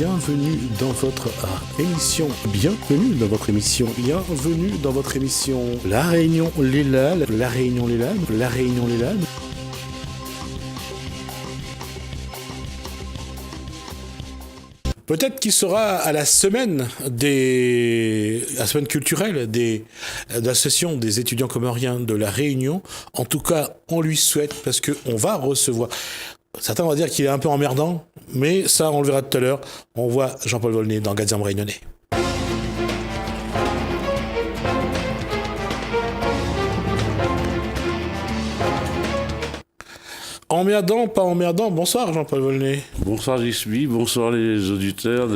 bienvenue dans votre émission, bienvenue dans votre émission, bienvenue dans votre émission La Réunion Léla, La Réunion Léla, La Réunion Léla. Peut-être qu'il sera à la semaine culturelle de l'association des étudiants comoriens de la Réunion. En tout cas, on lui souhaite parce qu'on va recevoir. Certains vont dire qu'il est un peu emmerdant, mais ça, on le verra tout à l'heure. On voit Jean-Paul Volney dans Gazam Réunionnais. Emmerdant, pas emmerdant. Bonsoir Jean-Paul Volney. Bonsoir Gisby, bonsoir les auditeurs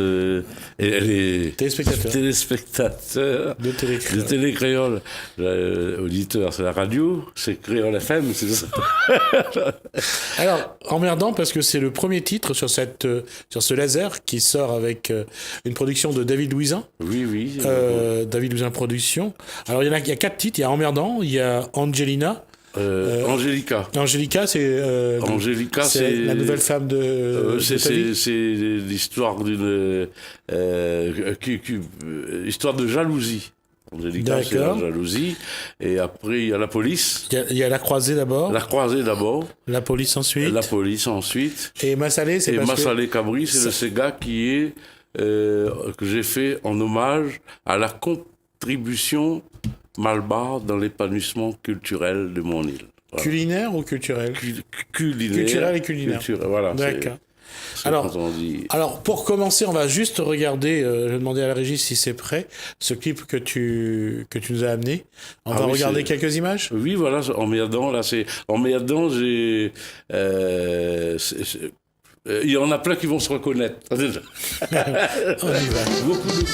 et les téléspectateurs de Télécréole. Auditeur, c'est la radio, c'est Créole FM, c'est ça. Alors, emmerdant parce que c'est le premier titre sur ce laser qui sort avec une production de David Louisin. Oui. David Louisin Production. Alors, il y a 4 titres. Il y a Emmerdant, il y a Angelina. Angélica. Angélica, c'est la nouvelle femme de c'est l'histoire d'une histoire de jalousie. Angélica, c'est la jalousie. Et après, il y a la police. Il y a la croisée d'abord. La police ensuite. Et Massalé, c'est parce Massalé Cabri, c'est le Sega qui est que j'ai fait en hommage à la contribution Malbar dans l'épanouissement culturel de mon île. Voilà. Culinaire ou culturel ? Culinaire. Culturel et culinaire. Voilà. D'accord. Alors, pour commencer, on va juste regarder, je vais demander à la régie si c'est prêt, ce clip que tu nous as amené. On va regarder quelques images ? Oui, voilà, Emmerdant, là, c'est... Emmerdant, j'ai... il y en a plein qui vont se reconnaître. On y va. Beaucoup de...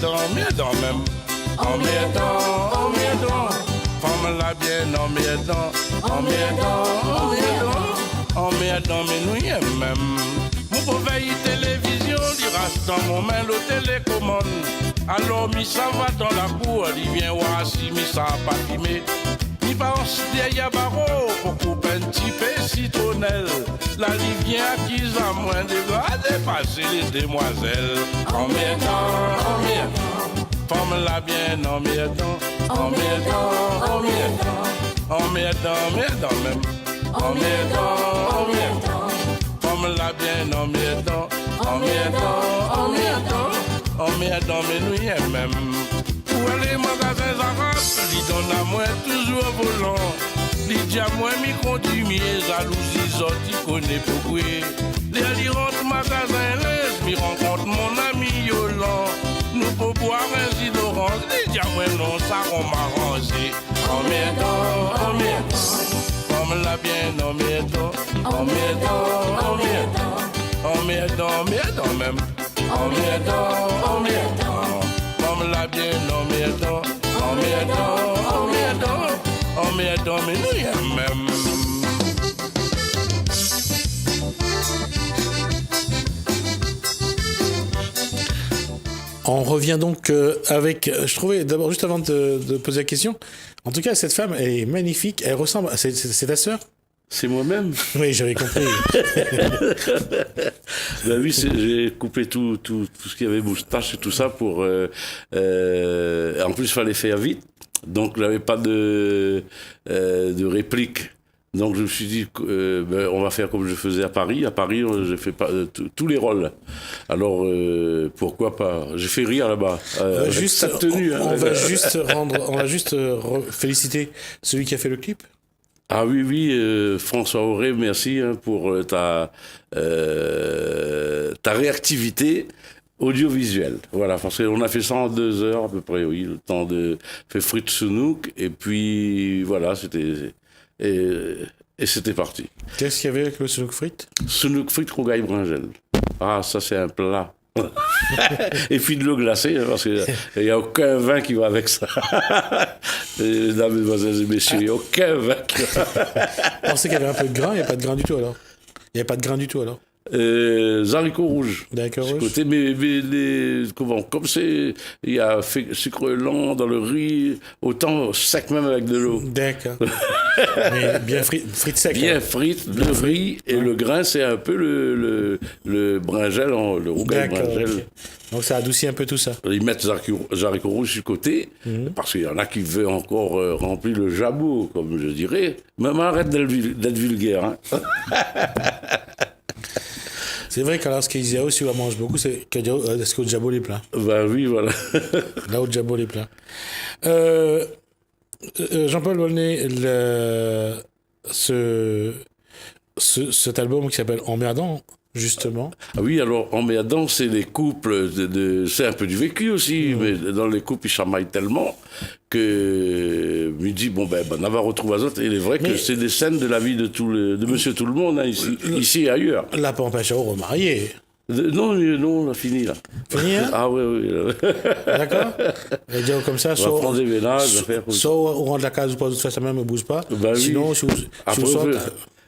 Emmerdant même. Emmerdant. Femme la bien emmerdant. Emmerdant, mais nous y aimons même. Mon pauvre télévision, il reste dans mon main le télécommande. Alors, mi ça va dans la cour, il vient voir si mi ça pas fumé. Mi pense derrière barreau pour couper un petit peu citronnelle. La vient acquise à moins de va dépasser les demoiselles. Emmerdant. Femme la bien emmerdant. Emmerdant même. Emmerdant. Femme la bien emmerdant. Emmerdant, mais nous y aimons même. Pour les magasins arabes, ils donnent à moi toujours volant. Les dis à moi, mi continue, jalousie, sorti, connaît pourquoi. Les rentre magasin l'aise, mi rencontre mon ami Yolan. Nous pour boire un jus d'orange, les dis à moi, non, ça on m'arrange. Emmerdant. Comme la bien emmerdant. Emmerdant même. Emmerdant. Comme la bien emmerdant. Emmerdant, mais nous y aimons même. On revient donc avec... je trouvais, d'abord, juste avant de poser la question, en tout cas, cette femme, elle est magnifique, elle ressemble... C'est ta sœur ? C'est moi-même. Oui, j'avais compris. Ben oui, j'ai coupé tout ce qui avait moustache et tout ça pour... en plus, il fallait faire vite. Donc, il n'y avait pas de réplique. Donc, je me suis dit, on va faire comme je faisais à Paris. À Paris, j'ai fait tous les rôles. Alors, pourquoi pas ? J'ai fait rire là-bas. Juste, sa tenue, on va juste féliciter celui qui a fait le clip. Ah oui, François Auré, merci pour ta réactivité audiovisuelle. Voilà, parce qu'on a fait ça en 2 heures à peu près, oui, le temps de faire frites Sounouk, et puis voilà, c'était parti. Qu'est-ce qu'il y avait avec le Sounouk frites ? Sounouk frites rougaille bringel. Ah, ça c'est un plat. Et puis de l'eau glacée, parce qu'il n'y a aucun vin qui va avec ça. Mesdames, mesdemoiselles et messieurs, il n'y a aucun vainqueur. On sait qu'il y avait un peu de grain, il n'y a pas de grain du tout alors. Il n'y a pas de grain du tout alors. Haricots rouges. D'accord, rouge. Côté, comme c'est, il y a sucre lent dans le riz, autant sec même avec de l'eau. D'accord. Mais bien frites sec. Bien alors. frites, le riz et le grain, c'est un peu le brinjel, le rougail brinjel. Ok. Donc ça adoucit un peu tout ça. Ils mettent les haricots rouges sur le côté, parce qu'il y en a qui veulent encore remplir le jabot, comme je dirais. Mais arrête d'être vulgaire. Hein. C'est vrai qu'alors, ce qu'ils aussi on mange beaucoup, c'est est-ce que le jabot est plein. Ben oui, voilà. Là où le jabot est plein. Jean-Paul Volney, cet album qui s'appelle Emmerdant, justement. Ah oui, alors, emmerdant, c'est les couples, c'est un peu du vécu aussi, mais dans les couples, ils chamaillent tellement que je me dis, bon, ben, on va retrouver Azot. Et il est vrai que c'est des scènes de la vie de Monsieur Tout-le-Monde, hein, ici et ailleurs. Là, pas empêché au remarié. Non, on a fini, là. Fini, hein? Ah oui. D'accord? Et dire comme ça, On va prendre des ménages, faire... soit au rang de la case ou pas, de toute façon, même ne bouge pas. Ben oui. Sinon, si vous Après, sortez...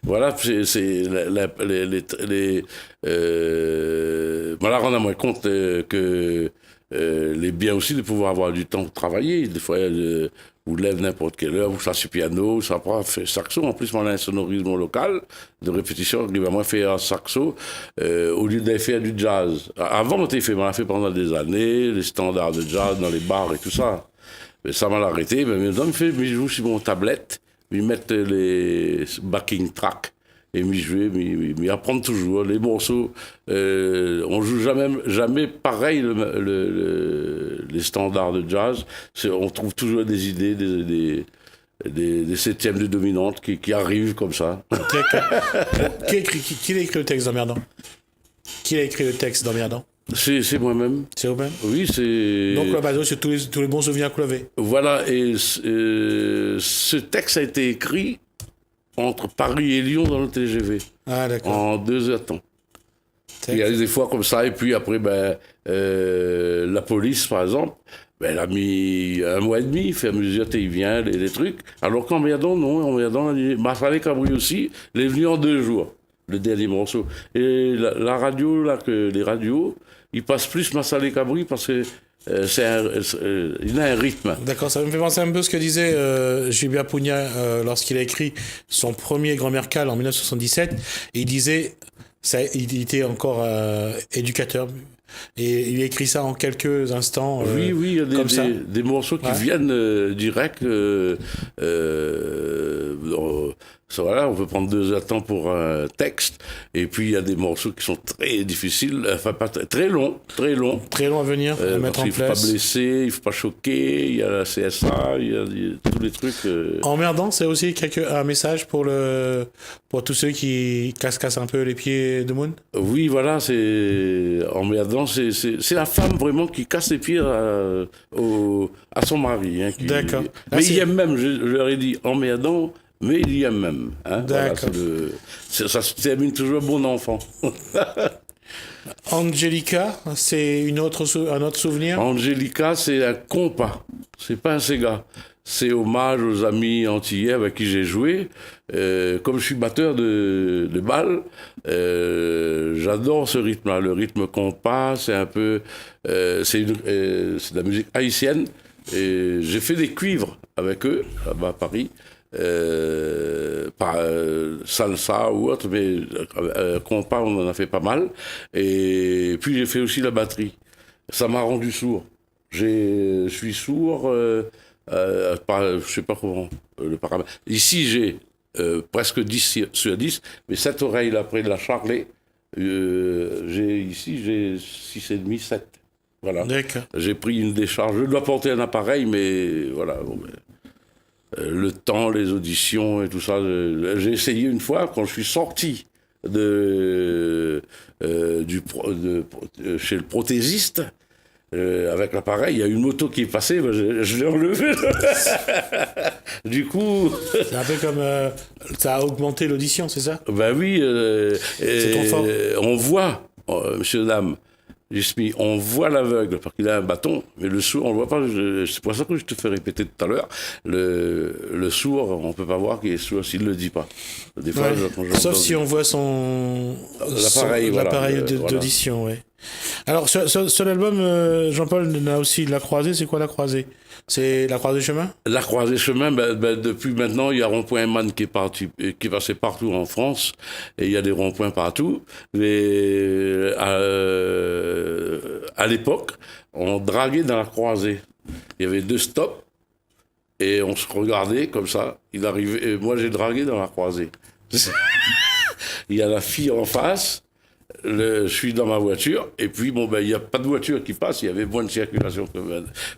Voilà, c'est voilà, on a moins compte que les biens aussi de pouvoir avoir du temps pour travailler. Des fois, vous lève n'importe quelle heure, vous faites du piano, ça prend fait saxo. En plus, on a un sonorisme local de répétition qui va moins faire un saxo au lieu d'aller faire du jazz. Avant, on a fait pendant des années les standards de jazz dans les bars et tout ça. Mais ça m'a arrêté. Mais maintenant, je joue sur mon tablette. Ils mettent les backing tracks et m'y jouer, m'y apprendre toujours. Les morceaux, on joue jamais pareil les standards de jazz. On trouve toujours des idées, des septièmes de dominante qui arrivent comme ça. Qui a écrit le texte d'Emmerdant? Qui a écrit le texte d'Emmerdant? C'est moi-même. C'est vous-même? Oui, c'est... Donc, la base, c'est tous les bons souvenirs que vous avez. Voilà, et ce texte a été écrit entre Paris et Lyon dans le TGV. Ah, d'accord. En 2 heures de temps. Il y a des fois comme ça, et puis après, la police, par exemple, elle a mis 1 mois et demi, il fait à mesure, il vient, les trucs. Alors qu'Emmerdant, non, Emmerdant, Massalé Cabri aussi, il est venu en 2 jours, le dernier morceau. Et la radio, là, les radios, ils passent plus Massalé Cabri parce que il a un rythme. D'accord, ça me fait penser un peu à ce que disait Gilbert Pugnat lorsqu'il a écrit son premier Grand Mercal en 1977. Et il disait, il était encore éducateur. Et il a écrit ça en quelques instants. Oui, il y a des morceaux qui viennent direct. Voilà, on peut prendre 2 heures de temps pour un texte. Et puis, il y a des morceaux qui sont très difficiles, enfin, pas très longs. Très longs à venir, à mettre en place. Il ne faut pas blesser, il ne faut pas choquer, il y a la CSA, il y a tous les trucs. Emmerdant, c'est aussi un message pour tous ceux qui cassent un peu les pieds de Moon? Oui, voilà, c'est emmerdant. C'est la femme vraiment qui casse les pieds à son mari. Hein, D'accord. Mais il aime même, je leur ai dit, emmerdant, mais il y aime même. Hein, d'accord. Voilà, ça se termine toujours bon enfant. Angelica, c'est un autre souvenir? Angelica, c'est un compas, c'est pas un Sega. C'est hommage aux amis antillais avec qui j'ai joué. Comme je suis batteur de balle, j'adore ce rythme-là. Le rythme compas, c'est un peu... c'est de la musique haïtienne. Et j'ai fait des cuivres avec eux, là-bas à Paris. Pas salsa ou autre, mais compas, on en a fait pas mal. Et puis j'ai fait aussi la batterie. Ça m'a rendu sourd. Je suis sourd... je sais pas comment le paramètre. Ici, j'ai presque 10 sur 10, mais cette oreille là près de la Charlet, j'ai 6,5, 7. Voilà. D'accord. J'ai pris une décharge. Je dois porter un appareil, mais voilà. Le temps, les auditions et tout ça. J'ai essayé une fois quand je suis sorti chez le prothésiste. Avec l'appareil, il y a une moto qui est passée, je l'ai enlevé. Du coup... C'est un peu comme... ça a augmenté l'audition, c'est ça? Ben oui. C'est trop fort. On voit, monsieur, dame, J'explique, on voit l'aveugle parce qu'il a un bâton, mais le sourd, on le voit pas. C'est pour ça que je te fais répéter tout à l'heure. Le sourd, on peut pas voir qu'il est sourd s'il le dit pas. Des fois, sauf si on voit son l'appareil d'audition, ouais. Alors, sur l'album, Jean-Paul a aussi La Croisée. C'est quoi La Croisée? C'est La Croisée Chemin? La Croisée Chemin, depuis maintenant, il y a Rond-Point Man qui est passé partout en France, et il y a des ronds-points partout. Mais à l'époque, on draguait dans la Croisée. Il y avait 2 stops, et on se regardait comme ça. Il arrivait, et moi j'ai dragué dans la Croisée. Il y a la fille en face. Je suis dans ma voiture, et puis il n'y a pas de voiture qui passe, il y avait moins de circulation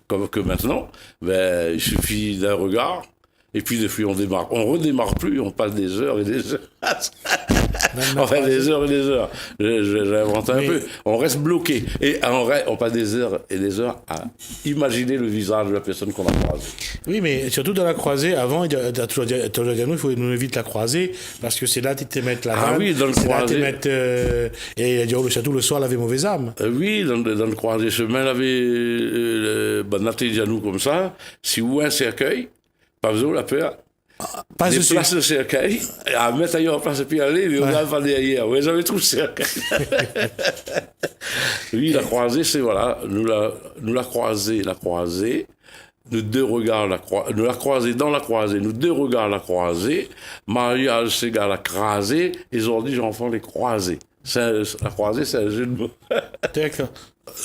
que maintenant. Il suffit d'un regard, et puis depuis on démarre. On redémarre plus, on passe des heures et des heures. Enfin, des heures et des heures. J'ai inventé un peu. On reste bloqué. Et on passe des heures et des heures à imaginer le visage de la personne qu'on a croisée. Oui, mais surtout dans la croisée, avant, il a toujours dit il faut nous éviter la croisée, parce que c'est là que tu te mettres la rame. Ah oui, dans le croisé. Et il a dit, surtout le soir, elle avait mauvaise âme. Oui, dans le croisé chemin, elle avait Nathalie Dianou comme ça. Si vous un cercueil, pas besoin de la peur. Pas des places de cercueil, à mettre ailleurs en place et puis aller, mais on a pas derrière. Oui, j'avais tout le cercueil. Oui, la croisée, c'est voilà, nous la croisée, nous 2 regards nous la croisée dans la croisée, nous 2 regards la croisée, mariage c'est égal à craser, et aujourd'hui, j'enfants les croisés. La croisée, c'est un jeu de mots. D'accord.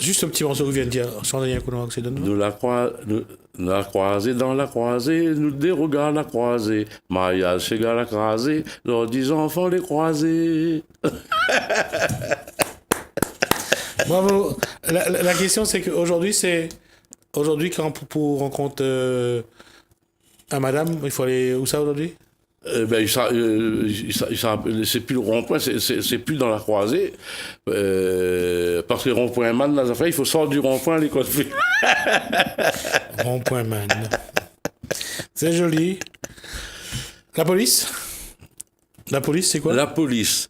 Juste un petit morceau que vous venez de dire, sans rien qu'on a donne. Nous la croisée dans la croisée, nous 2 regards la croisée, mariage c'est égal à craser, leurs 10 enfants les croisés. Bravo. La question, c'est qu'aujourd'hui, quand pour rencontrer un madame, il faut aller où ça aujourd'hui? C'est plus le rond-point, c'est plus dans la croisée. Parce que rond-point man, dans affaires, il faut sortir du rond-point à l'école. Rond-point man. C'est joli. La police, c'est quoi? La police,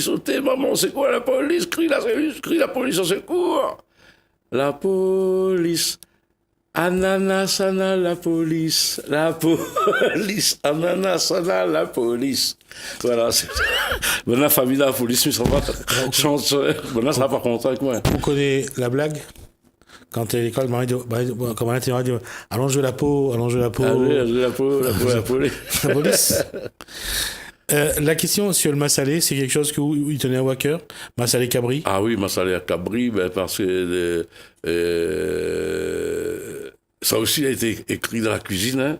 oh t'es maman, c'est quoi la police? Crie la police au secours. La police. Ananas, la police, ananas, la police. Voilà, c'est. Maintenant, la famille de la police, mais ça va. Maintenant, ça va pas content avec moi. Vous connaissez la blague? Quand t'es à l'école, comme on dit, allons jouer la peau. Allons jouer la police. La police. La question sur le Massalé, c'est quelque chose qu'il tenait à cœur. Massalé Cabri. Ah oui, Massalé Cabri, parce que ça aussi a été écrit dans la cuisine. Hein.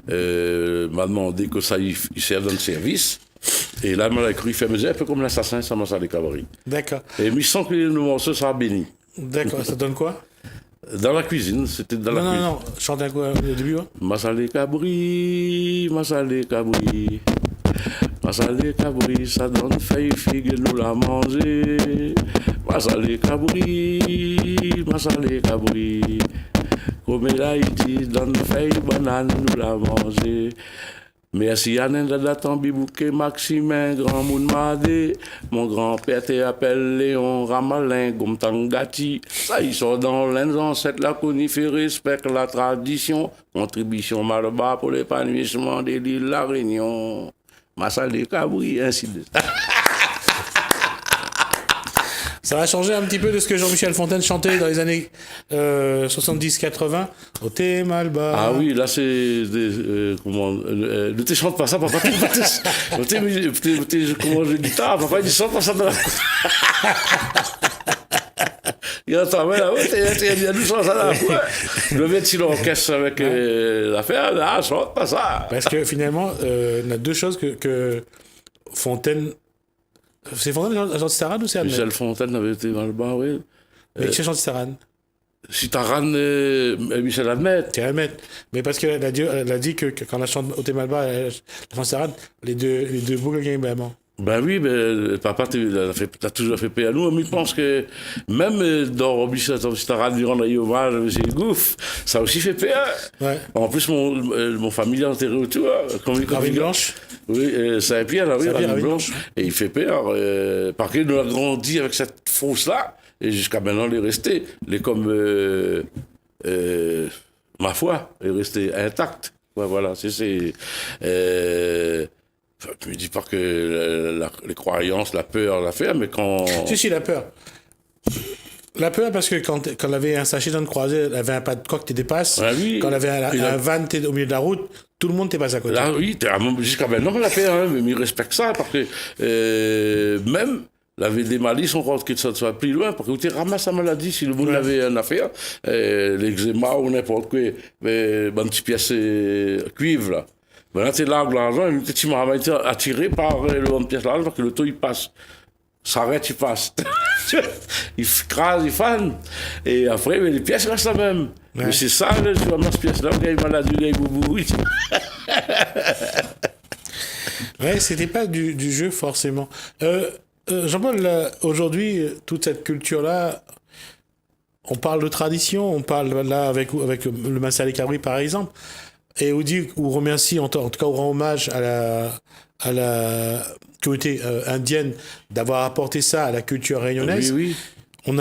M'a demandé que ça il serve dans le service. Et là, m'a écrit, il fait un peu comme l'assassin, ça Massalé Cabri. D'accord. Et il sent que le morceau sera béni. D'accord, ça donne quoi? Dans la cuisine, c'était dans la cuisine. Non, chante un coup au début. Hein? Massalé Cabri, ça donne feuille figue, nous la manger. Massalé Cabri, comme l'Haïti donne feuille banane, nous la manger. Merci Yann Datan Bibouké Maximin, grand moun madé. Mon grand-père t'appelle Léon Ramalin, Gomtangati. Ça, ils sont dans les ancêtres, la conifère, respecte la tradition. Contribution malbas pour l'épanouissement de l'île La Réunion. Massalé Cabri, ainsi de suite. Ça va changer un petit peu de ce que Jean-Michel Fontaine chantait dans les années 70-80. Au thé Malba. Ah oui, là c'est ne te chante pas ça, papa. Comment je dis ça, papa, il chante pas ça dans la. Il entend là, il y a 200 ça là. Je vais mettre sur l'orchestre avec l'affaire, là, chante pas ça. Parce que finalement, il y a 2 choses que Fontaine. C'est Fontaine qui a chanté Staran ou c'est Admet? Michel Fontaine avait été dans le bar, oui. Mais qui a chanté Staran? Si Taran, Michel Admet. C'est Admet. Mais parce qu'elle a dit que quand elle chante au Témalba, elle chante Staran, les deux boucles gagnent vraiment. Ben oui, mais papa, t'as toujours fait paix à nous. Mais je pense que même dans Robinson Staran, durant la hommage à M. Gouff, ça aussi fait paix. Ouais. En plus, mon famille est enterrée autour. Ravine Blanche. Oui, Saint-Pierre, là, oui, Saint-Pierre, Ravine Blanche. Et il fait peur. Parce qu'il nous a grandi avec cette fosse-là. et jusqu'à maintenant, elle est restée. Elle est comme, ma foi, elle est restée intacte. Ouais, voilà, je me dis pas que les croyances, la peur, l'affaire, mais quand... Si, la peur. La peur, parce que quand elle avait un sachet dans le croisé, elle avait un pas de coq qui dépasse. Ah oui. Quand elle avait un van au milieu de la route, tout le monde t'est passé à côté. Là, oui, jusqu'à maintenant, la peur, hein, mais il respecte ça, parce que même... La ville des malices, on rentre que ça soit plus loin, parce que tu ramasses la maladie si le monde avait une affaire, l'eczéma ou n'importe quoi, mais une petite pièce cuivre, là. Ben là, tu largues l'argent, et tu m'as attiré par le bonne pièce là, parce que le taux, il passe. S'arrête, il passe. Il crase, il fan. Et après, mais les pièces restent la même. Ouais. Mais c'est ça, tu ramasses pièce là, il y a une maladie, il y a une boubou. Ouais, c'était pas du jeu, forcément. Jean-Paul, aujourd'hui, toute cette culture-là, on parle de tradition, on parle là avec le Massalé Cabri, par exemple, et on dit, on remercie, en tout cas, on rend hommage à la communauté indienne d'avoir apporté ça à la culture réunionnaise. Oui, oui.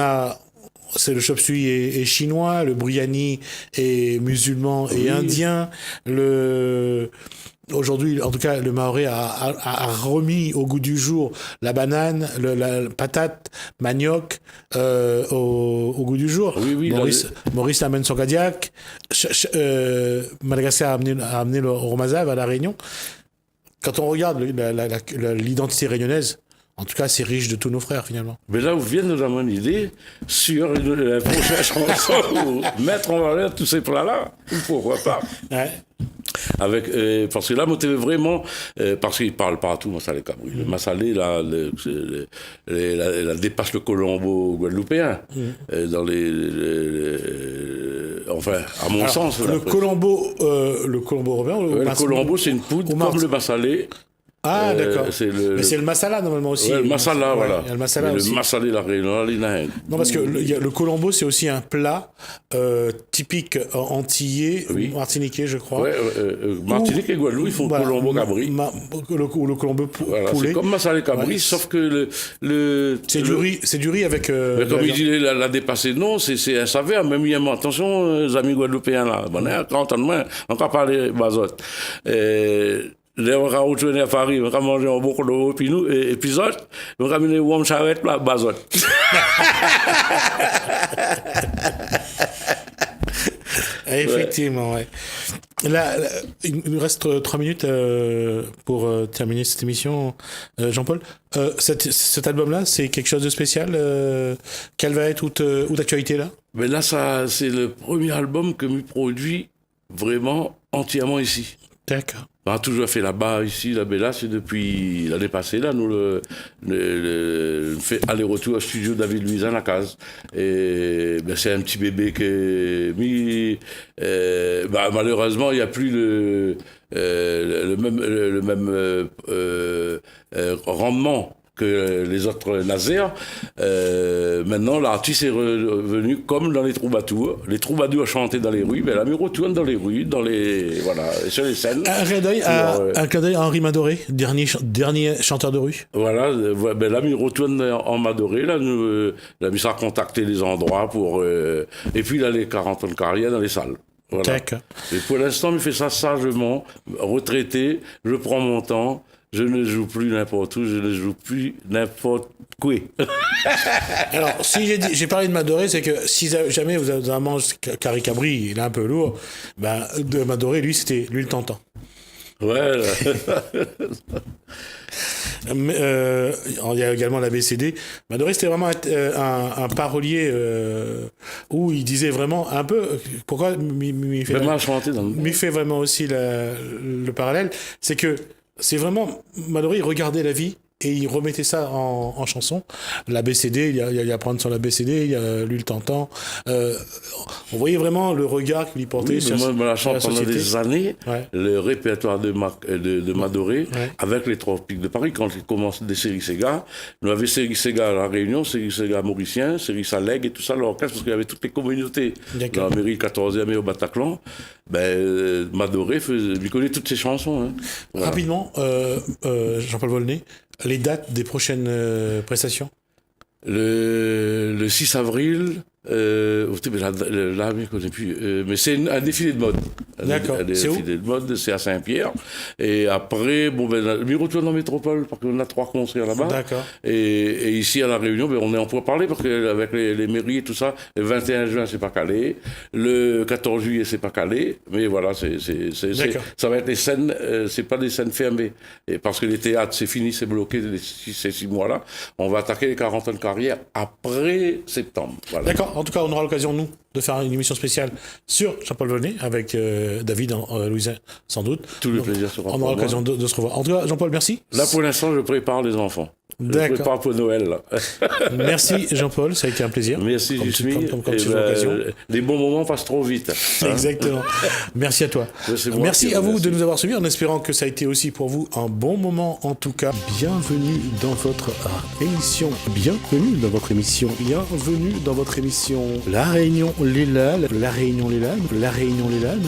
C'est le chop suey est chinois, le biryani est musulman et indien, aujourd'hui, en tout cas, le Maoré a remis au goût du jour la banane, la patate, manioc au goût du jour. Oui, oui, Maurice amène son Cadillac. Madagascar a amené le Romazav à La Réunion. Quand on regarde l'identité réunionnaise, en tout cas, c'est riche de tous nos frères, finalement. Mais là, vous venez de nous avoir une idée sur la prochaine chanson pour mettre en valeur tous ces plats-là. Pourquoi pas? Ouais. Parce que là, moi, vraiment, parce qu'il parle partout, Massalé Cabri. Le Massalé, là, elle dépasse le Colombo guadeloupéen. Enfin, à mon sens. Le Colombo européen, le Colombo, c'est une poudre comme le Massalé. Ah, d'accord. Mais c'est le masala, normalement, aussi. Ouais, le masala, voilà. Il y a le masala aussi. Le masala, la Réunion, non, parce que le colombo, c'est aussi un plat typique antillais, martiniquais, je crois. Ouais, Martinique et Guadeloupe, ils font colombo cabri. Le colombo poulet. C'est comme masala cabri, sauf que c'est du riz avec... mais comme il dit, la dépassé, non, c'est un saveur. Même, il y a, attention, les amis guadeloupéens, là. Bon, quand on a encore parlé bazote. On va retourner à Paris, on va manger un beaucoup de puis nous, et puis autres, on va amener une charrette là, bazote. Effectivement, ouais. Là, il nous reste 3 minutes pour terminer cette émission. Jean-Paul, cet album-là, c'est quelque chose de spécial. Quelle va être ou d'actualité là? Mais là, c'est le premier album que je produis vraiment entièrement ici. D'accord. On a toujours fait là-bas, ici, là, c'est depuis l'année passée, là, nous fait aller-retour au studio David Luiz à la case. Et, c'est un petit bébé malheureusement, il n'y a plus le même rendement que les autres lasers. Maintenant, l'artiste est revenu comme dans les troubadours. Les troubadours chantaient dans les rues, mais là, il retourne dans les rues, sur les scènes. Un clin d'œil à Henri Madoré, dernier chanteur de rue. Voilà, là, il retourne en Madoré. Là, il s'est contacté les endroits pour... et puis, il a les 40 ans de carrière dans les salles. Voilà. D'accord. Et pour l'instant, il fait ça sagement, retraité, je prends mon temps. Je ne joue plus n'importe où, je ne joue plus n'importe quoi. Alors, si j'ai parlé de Madoré, c'est que si jamais vous avez un manche Carré Cabri, il est un peu lourd, de Madoré, lui, c'était l'huile tentant. Ouais. Il y a également la BCD. Madoré, c'était vraiment un parolier où il disait vraiment un peu... Pourquoi il fait vraiment aussi le parallèle, c'est que c'est vraiment... Madoré, il regardait la vie et il remettait ça en chanson. La BCD, il y a Prendre sur la BCD, il y a L'huile tentant. On voyait vraiment le regard qu'il y portait sur moi, je me la chante pendant des années, le répertoire de Madoré, avec les Tropiques de Paris, quand il commence des séries Sega. Nous avions séries Sega à La Réunion, séries Sega mauricien, séries Saleg et tout ça, l'orchestre, parce qu'il y avait toutes les communautés. Dans l'Amérique 14e et au Bataclan. Madoré, il connaît toutes ses chansons. Hein. Voilà. Rapidement, Jean-Paul Volney, les dates des prochaines prestations? Le 6 avril, là, je ne connais plus. Mais c'est un défilé de mode. D'accord. Un C'est où? défilé de mode, c'est à Saint-Pierre. Et après, je retourne en métropole parce qu'on a 3 concerts là-bas. D'accord. Et ici à La Réunion, on est en pourparlers parce qu'avec les mairies et tout ça, le 21 juin, c'est pas calé. Le 14 juillet, c'est pas calé. Mais voilà, ça va être des scènes, c'est pas des scènes fermées. Et parce que les théâtres, c'est fini, c'est bloqué ces 6 mois-là. On va attaquer les 40 ans de carrière après septembre. Voilà. D'accord. En tout cas, on aura l'occasion, nous, de faire une émission spéciale sur Jean-Paul Volney avec David Louisin, sans doute. Tout le plaisir sera On aura l'occasion de se revoir. En tout cas, Jean-Paul, merci. Là, pour l'instant, je prépare les enfants. D'accord. Je prépare pour Noël. Là. Merci, Jean-Paul. Ça a été un plaisir. Merci, Jusmi. Comme toujours l'occasion. Les bons moments passent trop vite. Hein. Exactement. Merci à toi. Merci à vous de nous avoir suivis, en espérant que ça a été aussi pour vous un bon moment. En tout cas, bienvenue dans votre émission. Bienvenue dans votre émission. Bienvenue dans votre émission. La Réunion Lélal. La Réunion Lélal. La Réunion Lélal.